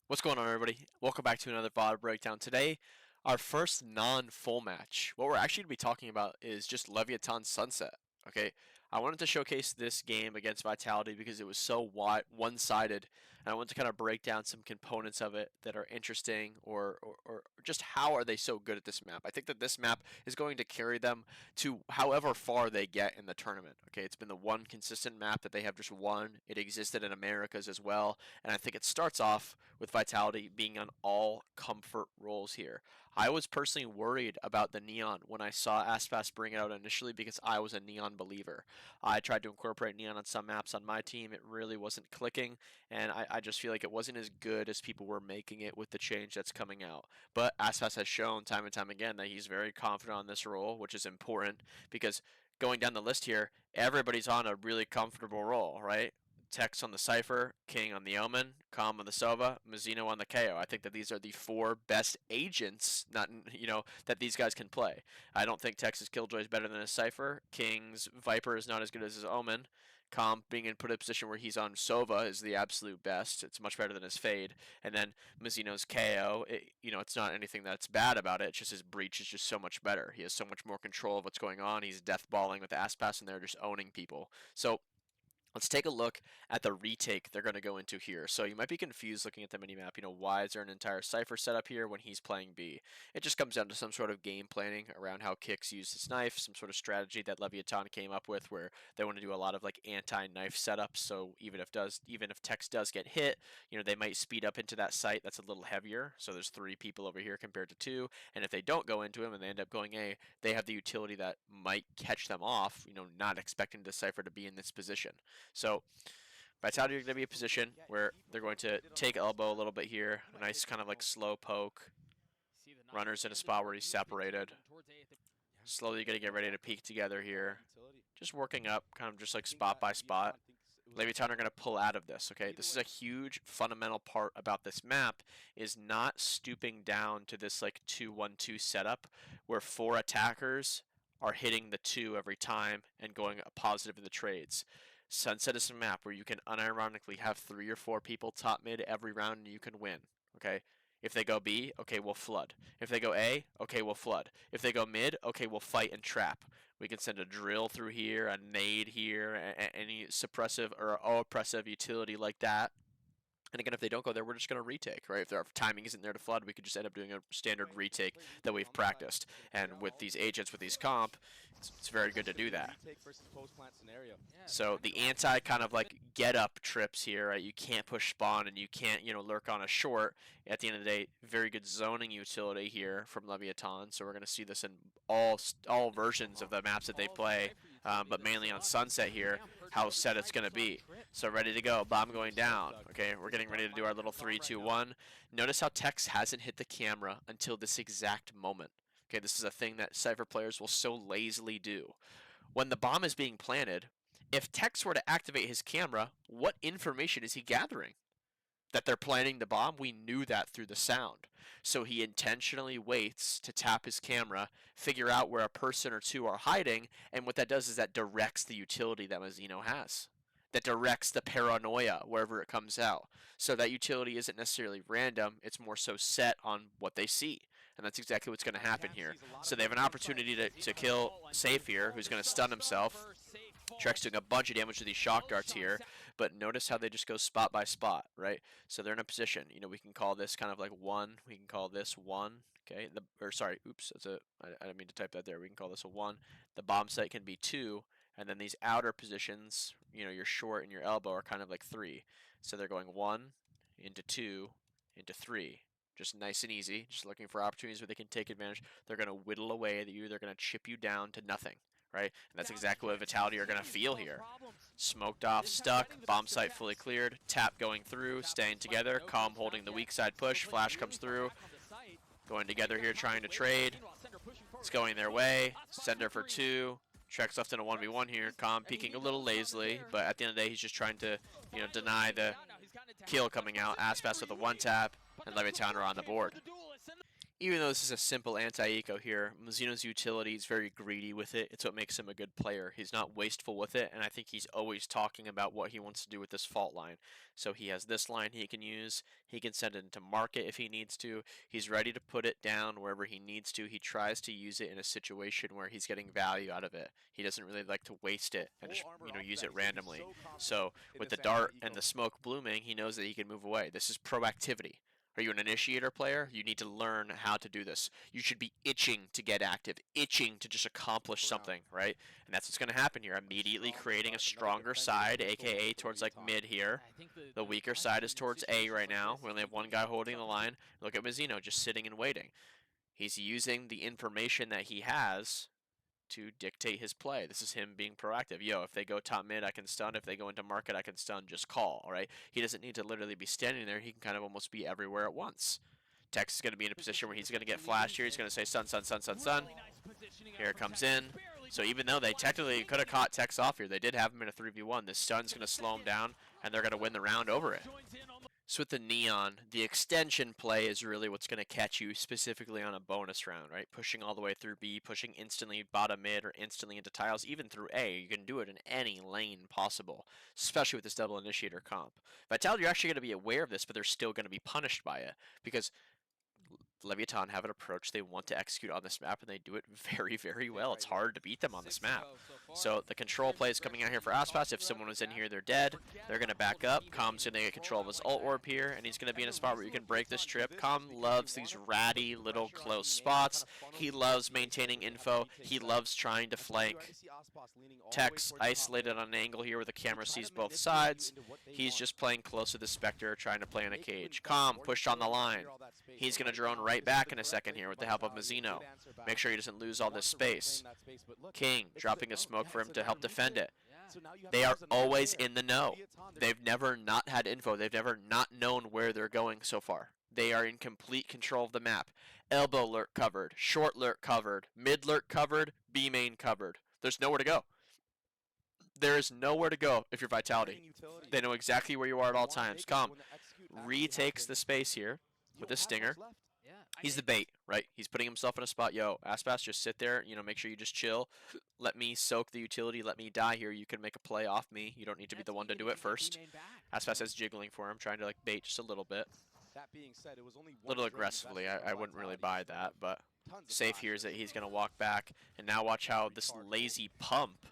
What's going on, everybody? Welcome back to another VOD breakdown. Today, our first non-full match. What we're actually going to be talking about is just Leviatan Sunset. Okay, I wanted to showcase this game against Vitality because it was so one-sided, and I wanted to kind of break down some components of it that are interesting, or just how are they so good at this map. I think that this map is going to carry them to however far they get in the tournament. Okay, it's been the one consistent map that they have just won. It existed in Americas as well, and I think it starts off with Vitality being on all comfort roles here. I was personally worried about the Neon when I saw Aspas bring it out initially because I was a Neon believer. I tried to incorporate Neon on some maps on my team. It really wasn't clicking, and I just feel like it wasn't as good as people were making it with the change that's coming out. But Aspas has shown time and time again that he's very confident on this role, which is important because going down the list here, everybody's on a really comfortable role, right? Tex on the Cypher, King on the Omen, Calm on the Sova, Mazzino on the KO. I think that these are the four best agents, not that these guys can play. I don't think Tex's Killjoy is better than his Cypher. King's Viper is not as good as his Omen. Calm being in put a position where he's on Sova is the absolute best. It's much better than his Fade. And then Mazzino's KO, it's not anything that's bad about it. It's just his Breach is just so much better. He has so much more control of what's going on. He's deathballing with Aspas and they're just owning people. So let's take a look at the retake they're going to go into here. So you might be confused looking at the minimap, why is there an entire Cypher setup here when he's playing B? It just comes down to some sort of game planning around how Kix used his knife, some sort of strategy that Leviatan came up with where they want to do a lot of like anti-knife setups, so even if Tex does get hit, they might speed up into that site that's a little heavier, so there's 3 people over here compared to 2, and if they don't go into him and they end up going A, they have the utility that might catch them off, not expecting the Cypher to be in this position. So Vitality are going to be a position where they're going to take elbow a little bit here. A nice kind of like slow poke. Runner's in a spot where he's separated. Slowly going to get ready to peek together here. Just working up, kind of just like spot by spot. Leviatan are going to pull out of this, okay? This is a huge fundamental part about this map is not stooping down to this like 2-1-2 setup where 4 attackers are hitting the 2 every time and going positive in the trades. Sunset is a map where you can unironically have 3 or 4 people top mid every round and you can win, okay? If they go B, okay, we'll flood. If they go A, okay, we'll flood. If they go mid, okay, we'll fight and trap. We can send a drill through here, a nade here, any suppressive or oppressive utility like that. And again, if they don't go there, we're just going to retake, right? If their timing isn't there to flood, we could just end up doing a standard retake that we've practiced. And with these agents, with these comp, it's very good to do that. So the anti kind of like get up trips here, right? You can't push spawn and you can't, lurk on a short. At the end of the day, very good zoning utility here from Leviatan. So we're going to see this in all versions of the maps that they play, but mainly on Sunset here, how set it's going to be. So ready to go, bomb going down. Okay, we're getting ready to do our little 3-2-1. Notice how Tex hasn't hit the camera until this exact moment. Okay, this is a thing that Cypher players will so lazily do. When the bomb is being planted, if Tex were to activate his camera, what information is he gathering? That they're planting the bomb? We knew that through the sound. So he intentionally waits to tap his camera, figure out where a person or 2 are hiding, and what that does is that directs the utility that Mazzino has. That directs the paranoia wherever it comes out. So that utility isn't necessarily random, it's more so set on what they see. And that's exactly what's going to happen here. So they have an opportunity to kill Safe here, who's going to stun himself. Trek's doing a bunch of damage to these shock darts here, but notice how they just go spot by spot, right? So they're in a position, we can call this kind of like 1, we can call this 1, okay? Oops, I didn't mean to type that there. We can call this a 1. The bomb site can be 2, and then these outer positions, your short and your elbow are kind of like 3. So they're going 1 into 2 into 3. Just nice and easy, just looking for opportunities where they can take advantage. They're going to whittle away at you. They're going to chip you down to nothing, right? And that's exactly what Vitality are going to feel here. Smoked off, stuck, bomb site fully cleared, tap going through, staying together, Calm holding the weak side push, flash comes through, going together here trying to trade. It's going their way, sender for 2. Trek's left in a 1v1 here, Calm peeking a little lazily, but at the end of the day, he's just trying to, deny the kill coming out. Aspas with a 1-tap, and Leviatan are on the board. Even though this is a simple anti-eco here, Mizuno's utility is very greedy with it. It's what makes him a good player. He's not wasteful with it, and I think he's always talking about what he wants to do with this fault line. So he has this line he can use. He can send it into market if he needs to. He's ready to put it down wherever he needs to. He tries to use it in a situation where he's getting value out of it. He doesn't really like to waste it and just, use it randomly. So with the dart and the smoke blooming, he knows that he can move away. This is proactivity. Are you an initiator player? You need to learn how to do this. You should be itching to get active, itching to just accomplish something, right? And that's what's going to happen here. Immediately creating a stronger side, aka towards like mid here. The weaker side is towards A right now. We only have one guy holding the line. Look at Mizuno just sitting and waiting. He's using the information that he has to dictate his play. This is him being proactive. Yo, if they go top mid, I can stun. If they go into market, I can stun. Just call, all right? He doesn't need to literally be standing there. He can kind of almost be everywhere at once. Tex is going to be in a position where he's going to get flashed here. He's going to say stun, stun, stun, stun, stun. Here it comes in. So even though they technically could have caught Tex off here, they did have him in a 3v1. This stun's going to slow him down, and they're going to win the round over it. So with the Neon, the extension play is really what's going to catch you specifically on a bonus round, right? Pushing all the way through B, pushing instantly bottom mid or instantly into tiles, even through A. You can do it in any lane possible, especially with this double initiator comp. Vitality, you're actually going to be aware of this, but they're still going to be punished by it because Leviatan have an approach they want to execute on this map, and they do it very, very well. It's hard to beat them on this map. So the control play is coming out here for Aspas. If someone was in here, they're dead. They're going to back up. Com's going to get control of his ult orb here, and he's going to be in a spot where you can break this trip. Com loves these ratty little close spots. He loves maintaining info. He loves trying to flank. Tex isolated on an angle here where the camera sees both sides. He's just playing close to the Spectre, trying to play in a cage. Com pushed on the line. He's going to drone right back in a second here with the help of Mizuno. Make sure he doesn't lose all this space. King dropping a smoke for him to help defend it. They are always in the know. They've never not had info. They've never not known where they're going so far. They are in complete control of the map. Elbow lurk covered, short lurk covered, mid lurk covered, B main covered. There's nowhere to go. There is nowhere to go if you're Vitality. They know exactly where you are at all times. Com retakes the space here with a stinger. He's the bait, right? He's putting himself in a spot. Yo, Aspas, just sit there. Make sure you just chill. Let me soak the utility. Let me die here. You can make a play off me. You don't need to be the one to do it first. Aspas is jiggling for him, trying to like bait just a little bit. A little aggressively. I wouldn't really buy that, but safe here is that he's going to walk back. And now watch how this lazy pump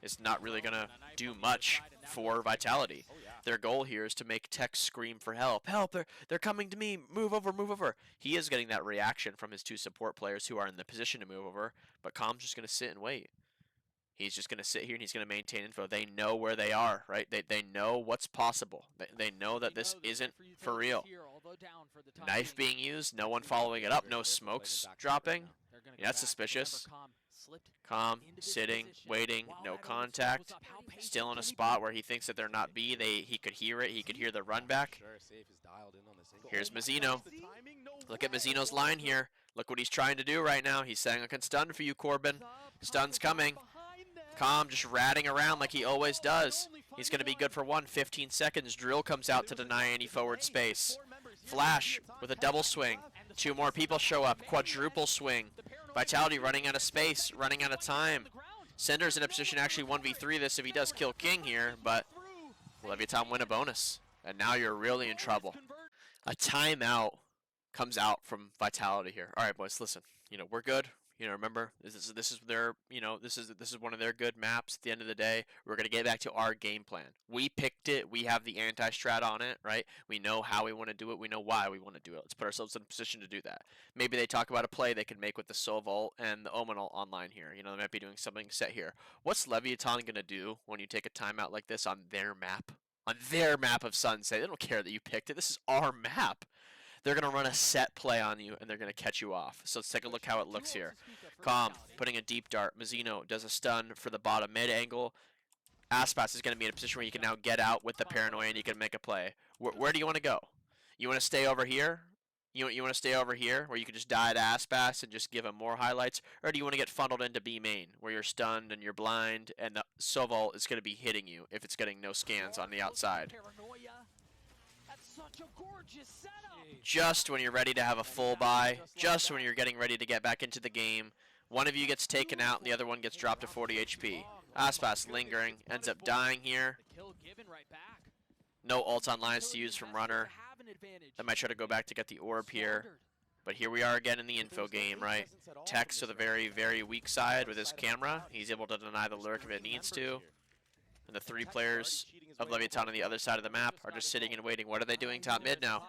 is not really going to do much for Vitality. Their goal here is to make Tex scream for help. Help, they're coming to me. Move over, move over. He is getting that reaction from his two support players who are in the position to move over, but Com's just going to sit and wait. He's just going to sit here and he's going to maintain info. They know where they are, right? They know what's possible. They know that this isn't for real. Knife being used, no one following it up, no smokes dropping. Yeah, that's suspicious. Com, sitting, waiting, no contact. Still in a spot where he thinks that they're not B. He could hear it. He could hear the run back. Here's Mizuno. Look at Mizuno's line here. Look what he's trying to do right now. He's saying, I can stun for you, Corbin. Stun's coming. Com just ratting around like he always does. He's going to be good for 15 seconds. Drill comes out to deny any forward space. Flash with a double swing. Two more people show up. Quadruple swing. Vitality running out of space, running out of time. Sender's in a position to actually 1v3 this if he does kill King here, but Leviatan win a bonus. And now you're really in trouble. A timeout comes out from Vitality here. All right, boys, listen. We're good. Remember, this is their, this is one of their good maps. At the end of the day, we're gonna get back to our game plan. We picked it. We have the anti-strat on it, right? We know how we want to do it. We know why we want to do it. Let's put ourselves in a position to do that. Maybe they talk about a play they can make with the Sovol and the Omenal online here. They might be doing something set here. What's Leviatan gonna do when you take a timeout like this on their map? On their map of Sunset, they don't care that you picked it. This is our map. They're going to run a set play on you, and they're going to catch you off. So let's take a look how it looks here. Com putting a deep dart. Mizuno does a stun for the bottom mid angle. Aspas is going to be in a position where you can now get out with the paranoia, and you can make a play. Where do you want to go? You want to stay over here? You want to stay over here, where you can just die to Aspas and just give him more highlights? Or do you want to get funneled into B main, where you're stunned and you're blind, and the Sovol is going to be hitting you if it's getting no scans on the outside? Just when you're ready to have a full buy, just when you're getting ready to get back into the game, one of you gets taken out and the other one gets dropped to 40 HP. Aspas lingering, ends up dying here. No ult on lines to use from runner. They might try to go back to get the orb here. But here we are again in the info game, right? Tex to the very, very weak side with his camera. He's able to deny the lurk if it needs to. And the three players of Leviatan on the other side of the map are just sitting and waiting. What are they doing top mid now?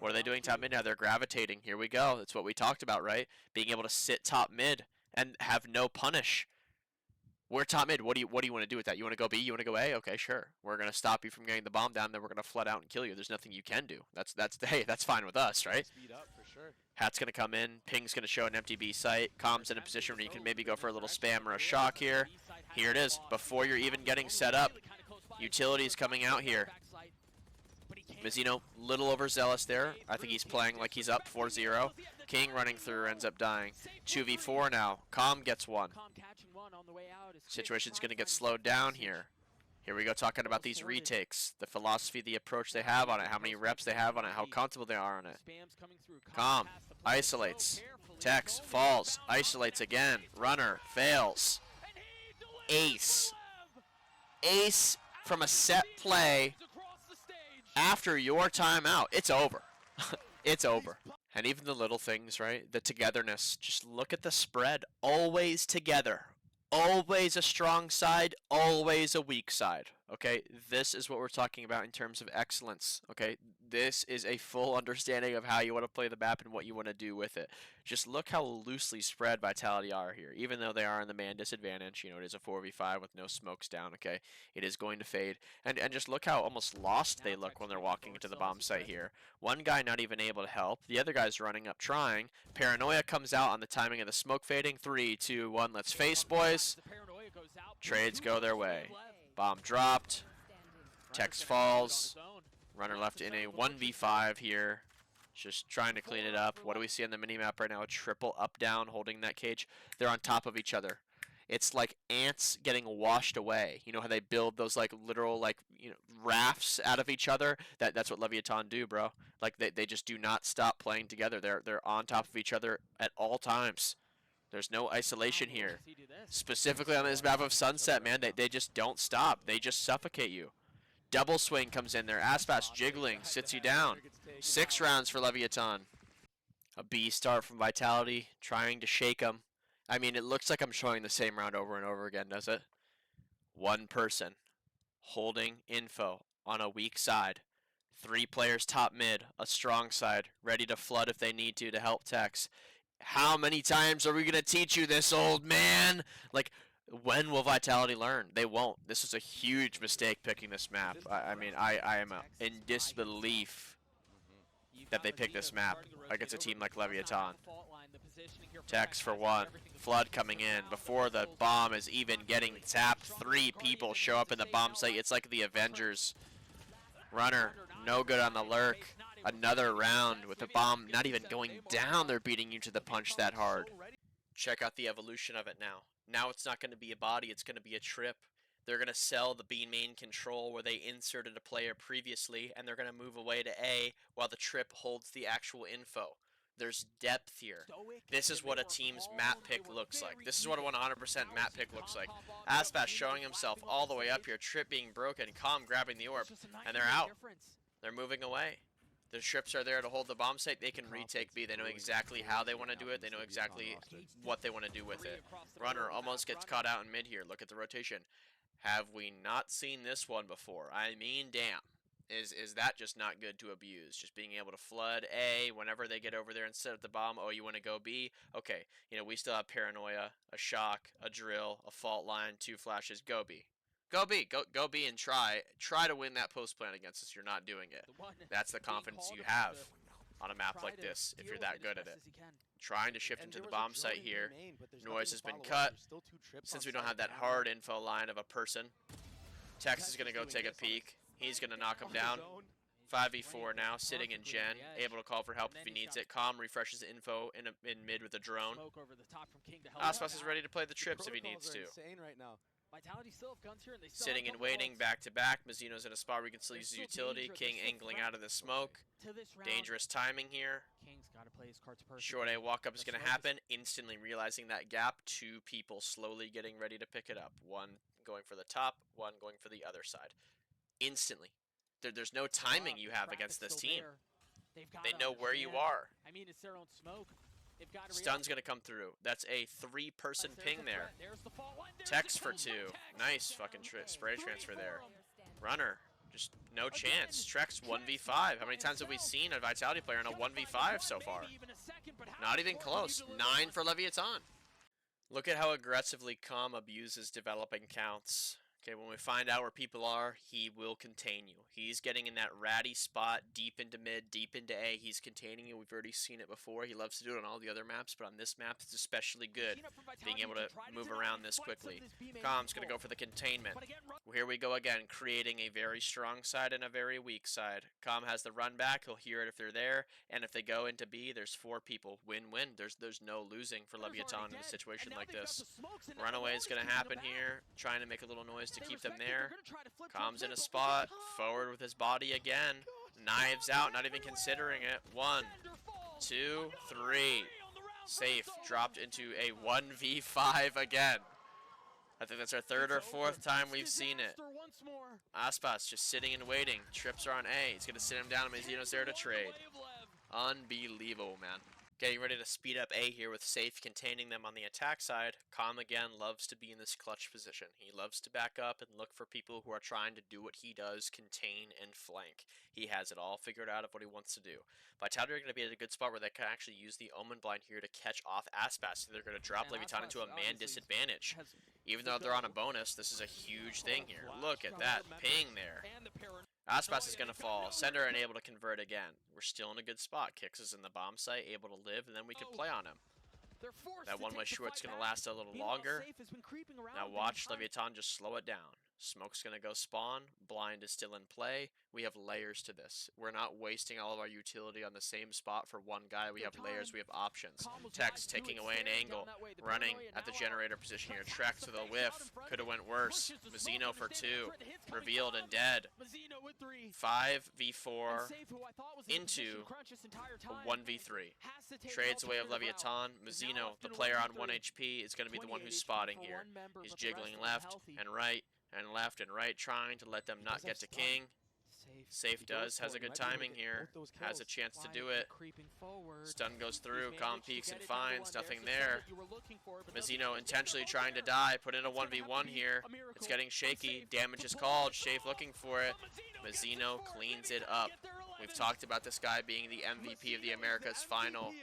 What are they doing top mid now? They're gravitating. Here we go. That's what we talked about, right? Being able to sit top mid and have no punish. We're top mid. What do you want to do with that? You want to go B? You want to go A? Okay, sure. We're gonna stop you from getting the bomb down. Then we're gonna flood out and kill you. There's nothing you can do. Hey, that's fine with us, right? Hat's gonna come in. Ping's gonna show an empty B site. Com's in a position where you can maybe go for a little spam or a shock here. Here it is. Before you're even getting set up, utility's coming out here. Mizzino, little overzealous there. I think he's playing like he's up 4-0. King running through, ends up dying. 2v4 now. Com gets one. Situation's going to get slowed down here. Here we go talking about these retakes. The philosophy, the approach they have on it, how many reps they have on it, how comfortable they are on it. Com isolates. Tex falls. Isolates again. Runner fails. Ace. Ace from a set play. After your timeout, it's over. It's over. And even the little things, right? The togetherness. Just look at the spread. Always together. Always a strong side. Always a weak side. Okay? This is what we're talking about in terms of excellence. Okay? This is a full understanding of how you want to play the map and what you want to do with it. Just look how loosely spread Vitality are here. Even though they are in the man disadvantage, you know, it is a 4v5 with no smokes down, okay? It is going to fade. And just look how almost lost they look when they're walking into the bomb site here. One guy not even able to help. The other guy's running up trying. Paranoia comes out on the timing of the smoke fading. 3, 2, 1, let's face, boys. Trades go their way. Bomb dropped. Tex falls. Runner left in a 1v5 here. Just trying to clean it up. What do we see on the minimap right now? A triple up-down holding that cage. They're on top of each other. It's like ants getting washed away. You know how they build those like literal like, you know, rafts out of each other? That's what Leviatan do, bro. Like they just do not stop playing together. They're on top of each other at all times. There's no isolation here. Specifically on this map of Sunset, man, they just don't stop. They just suffocate you. Double swing comes in there. Aspas jiggling, sits you down. 6 rounds for Leviatan. A B start from Vitality, trying to shake him. I mean, it looks like I'm showing the same round over and over again, does it? One person holding info on a weak side. 3 players top mid, a strong side, ready to flood if they need to help Tex. How many times are we going to teach you this, old man? Like, when will Vitality learn? They won't. This is a huge mistake picking this map. I mean, I am in disbelief that they picked this map against a team like Leviatan. Tex for 1. Flood coming in. Before the bomb is even getting tapped, 3 people show up in the bomb site. It's like the Avengers. Runner, no good on the lurk. Another round with the bomb not even going down. They're beating you to the punch that hard. Check out the evolution of it now. Now it's not going to be a body, it's going to be a trip. They're going to sell the B main control where they inserted a player previously, and they're going to move away to A while the trip holds the actual info. There's depth here. This is what a team's map pick looks like. This is what a 100% map pick looks like. Aspas showing himself all the way up here, trip being broken, Com grabbing the orb, and they're out. They're moving away. The trips are there to hold the bomb site. They can retake B. They know exactly how they want to do it. They know exactly what they want to do with it. Runner almost gets caught out in mid here. Look at the rotation. Have we not seen this one before? I mean, damn. Is that just not good to abuse? Just being able to flood A whenever they get over there and set up the bomb. Oh, you want to go B? Okay. You know, we still have Paranoia, a shock, a drill, a fault line, 2 flashes. Go B. Go B. Go B and try to win that post plan against us. You're not doing it. That's the confidence you have on a map like this if you're that good at it. Trying to shift into the bomb site here. Noise has been cut. Since we don't have that hard info line of a person, Tex is going to go take a peek. He's going to knock him down. 5v4 now, sitting in Gen, able to call for help if he needs it. Com refreshes info in mid with a drone. Aspas is ready to play the trips if he needs to. Vitality still have guns here, and they still Sitting have and waiting, ults. back to back. Mizzino's in a spot where he can still They're use his still utility. dangerous, King they're still angling out of the threats smoke. to this round. Dangerous timing here. King's got to play his cards perfectly. Short A walk up is The going to smoke happen. Instantly realizing that gap. Two people slowly getting ready to pick it up. One going for the top, one going for the other side. Instantly. There's no timing you have against this team. They know where you are. I mean, it's their own smoke. They've got to Stun's going to come through. That's a 3-person ping there. Text for 2. Nice fucking spray transfer there. Runner. Just no chance. Trex 1v5. How many times have we seen a Vitality player in a 1v5 so far? Not even close. 9 for Leviatan. Look at how aggressively Calm abuses developing counts. Okay, when we find out where people are, he will contain you. He's getting in that ratty spot, deep into mid, deep into A. He's containing you. We've already seen it before. He loves to do it on all the other maps, but on this map, it's especially good, being able to move around this quickly. Calm's going to go for the containment. Here we go again, creating a very strong side and a very weak side. Calm has the run back. He'll hear it if they're there, and if they go into B, there's 4 people. Win-win. There's no losing for Leviatan in a situation like this. Runaway is going to happen here, trying to make a little noise to keep them there. Calm's in a spot, forward with his body again. Knives out, not even considering it. 1, 2, 3. Safe, dropped into a 1v5 again. I think that's our 3rd or 4th time we've seen it. Aspas just sitting and waiting. Trips are on A. He's going to sit him down, and Mizzino's there to trade. Unbelievable, man. Getting ready to speed up A here with Safe containing them on the attack side. Calm again loves to be in this clutch position. He loves to back up and look for people who are trying to do what he does, contain and flank. He has it all figured out of what he wants to do. Vitality are going to be at a good spot where they can actually use the Omen blind here to catch off Aspas. So they're going to drop Leviatan into a man disadvantage. Even though they're on a bonus, this is a huge thing here. Look at that ping there. Aspas is going to fall. Sender unable to convert again. We're still in a good spot. Kix is in the bomb site, able to live, and then we could play on him. That one-way short's going to last a little longer. Now watch Leviatan just slow it down. Smoke's going to go spawn. Blind is still in play. We have layers to this. We're not wasting all of our utility on the same spot for one guy. We have layers. We have options. Tex taking away an angle. Running at the generator position here. Trex with a whiff. Could have went worse. Mizzino for 2. Revealed and dead. 5v4 into a 1v3. Trades away of Leviatan. Mizzino, the player on 1 HP, is going to be the one who's spotting here. He's jiggling left and right and left and right, trying to let them not get to King. Safe has a good timing here, has a chance to do it. Stun goes through, Calm peeks and finds, nothing there. Mizzino intentionally trying to die, put in a 1v1 here. It's getting shaky, damage is called, Shafe looking for it. Mizzino cleans it up. We've talked about this guy being the MVP of the Americas final.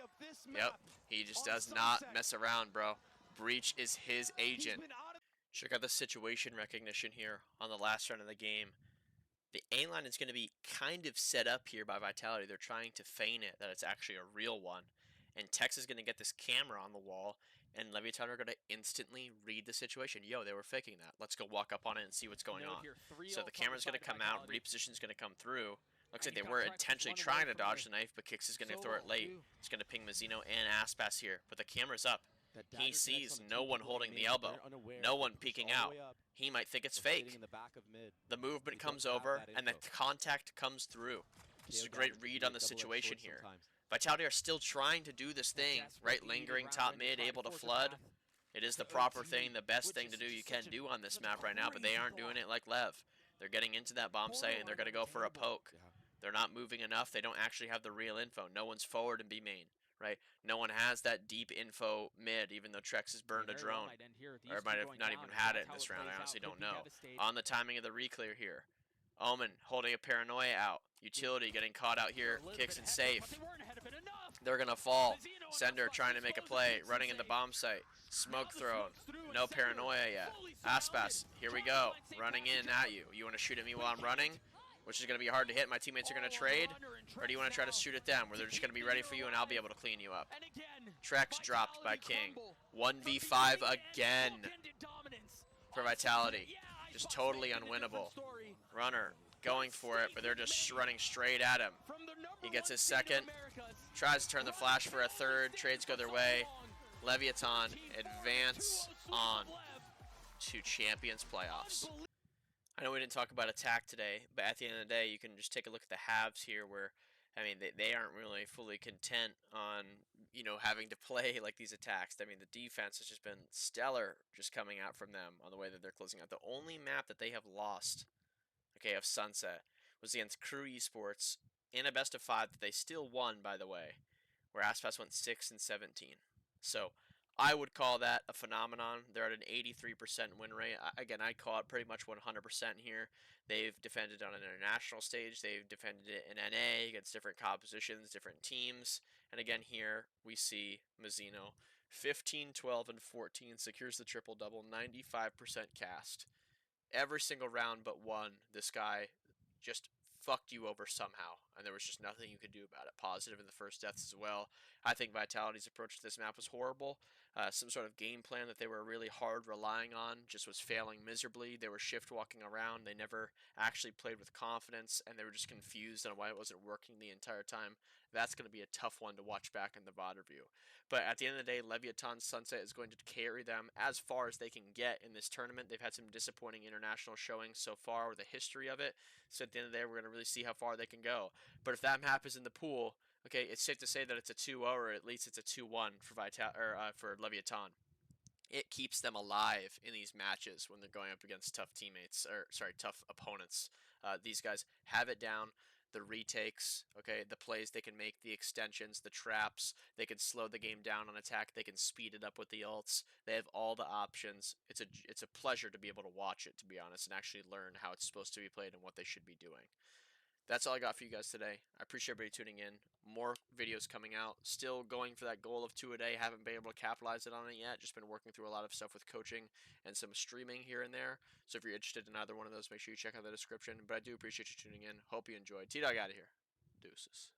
Yep, he just does not mess around, bro. Breach is his agent. Check out the situation recognition here on the last round of the game. The A line is going to be kind of set up here by Vitality. They're trying to feign it, that it's actually a real one. And Tex is going to get this camera on the wall, and Leviatan are going to instantly read the situation. Yo, they were faking that. Let's go walk up on it and see what's going on. So the camera's going to come out, reposition's going to come through. Looks like they were intentionally trying to dodge the knife, but Kix is going to throw it late. It's going to ping Mizzino and Aspas here, but the camera's up. He sees no one holding the elbow, no one peeking out. He might think it's fake. The movement comes over, and the contact comes through. This is a great read on the situation here. Vitality are still trying to do this thing, right? Lingering top mid, able to flood. It is the proper thing, the best thing to do you can do on this map right now, but they aren't doing it like Lev. They're getting into that bomb site, and they're going to go for a poke. They're not moving enough. They don't actually have the real info. No one's forward in B main. Right? No one has that deep info mid, even though Trex has burned a drone. Or might have not even had it in this round, I honestly don't know. On the timing of the reclear here. Omen holding a paranoia out. Utility getting caught out here. Kicks and safe. They're going to fall. Sender trying to make a play. Running in the bomb site. Smoke thrown. No paranoia yet. Aspas, here we go. Running in at you. You want to shoot at me while I'm running? Which is going to be hard to hit. My teammates are going to trade. Or do you want to try to shoot at them, where they're just going to be ready for you and I'll be able to clean you up? Trex dropped by King. 1v5 again for Vitality. Just totally unwinnable. Runner going for it, but they're just running straight at him. He gets his second. Tries to turn the flash for a third. Trades go their way. Leviatan advance on to Champions playoffs. I know we didn't talk about attack today, but at the end of the day, you can just take a look at the halves here where, I mean, they aren't really fully content on, you know, having to play like these attacks. I mean, the defense has just been stellar just coming out from them on the way that they're closing out. The only map that they have lost, okay, of Sunset was against Crew Esports in a best of 5 that they still won, by the way, where Aspas went 6-17. So I would call that a phenomenon. They're at an 83% win rate. Again, I'd call it pretty much 100% here. They've defended on an international stage. They've defended it in NA against different compositions, different teams. And again, here we see Mazzino 15, 12, and 14 secures the triple double, 95% cast. Every single round but one, this guy just fucked you over somehow, and there was just nothing you could do about it. Positive in the first deaths as well. I think Vitality's approach to this map was horrible. Some sort of game plan that they were really hard relying on just was failing miserably. They were shift walking around. They never actually played with confidence, and they were just confused on why it wasn't working the entire time. That's going to be a tough one to watch back in the VOD review. But at the end of the day, Leviatan Sunset is going to carry them as far as they can get in this tournament. They've had some disappointing international showings so far with the history of it. So at the end of the day, we're going to really see how far they can go. But if that map is in the pool, okay, it's safe to say that it's a 2-0 or at least it's a 2-1 for Leviatan. It keeps them alive in these matches when they're going up against tough teammates, or sorry, tough opponents. These guys have it down. The retakes, okay, the plays they can make, the extensions, the traps, they can slow the game down on attack, they can speed it up with the ults. They have all the options. It's a pleasure to be able to watch it, to be honest, and actually learn how it's supposed to be played and what they should be doing. That's all I got for you guys today. I appreciate everybody tuning in. More videos coming out. Still going for that goal of 2 a day. Haven't been able to capitalize it on it yet. Just been working through a lot of stuff with coaching and some streaming here and there. So if you're interested in either one of those, make sure you check out the description. But I do appreciate you tuning in. Hope you enjoyed. T-Dog out of here. Deuces.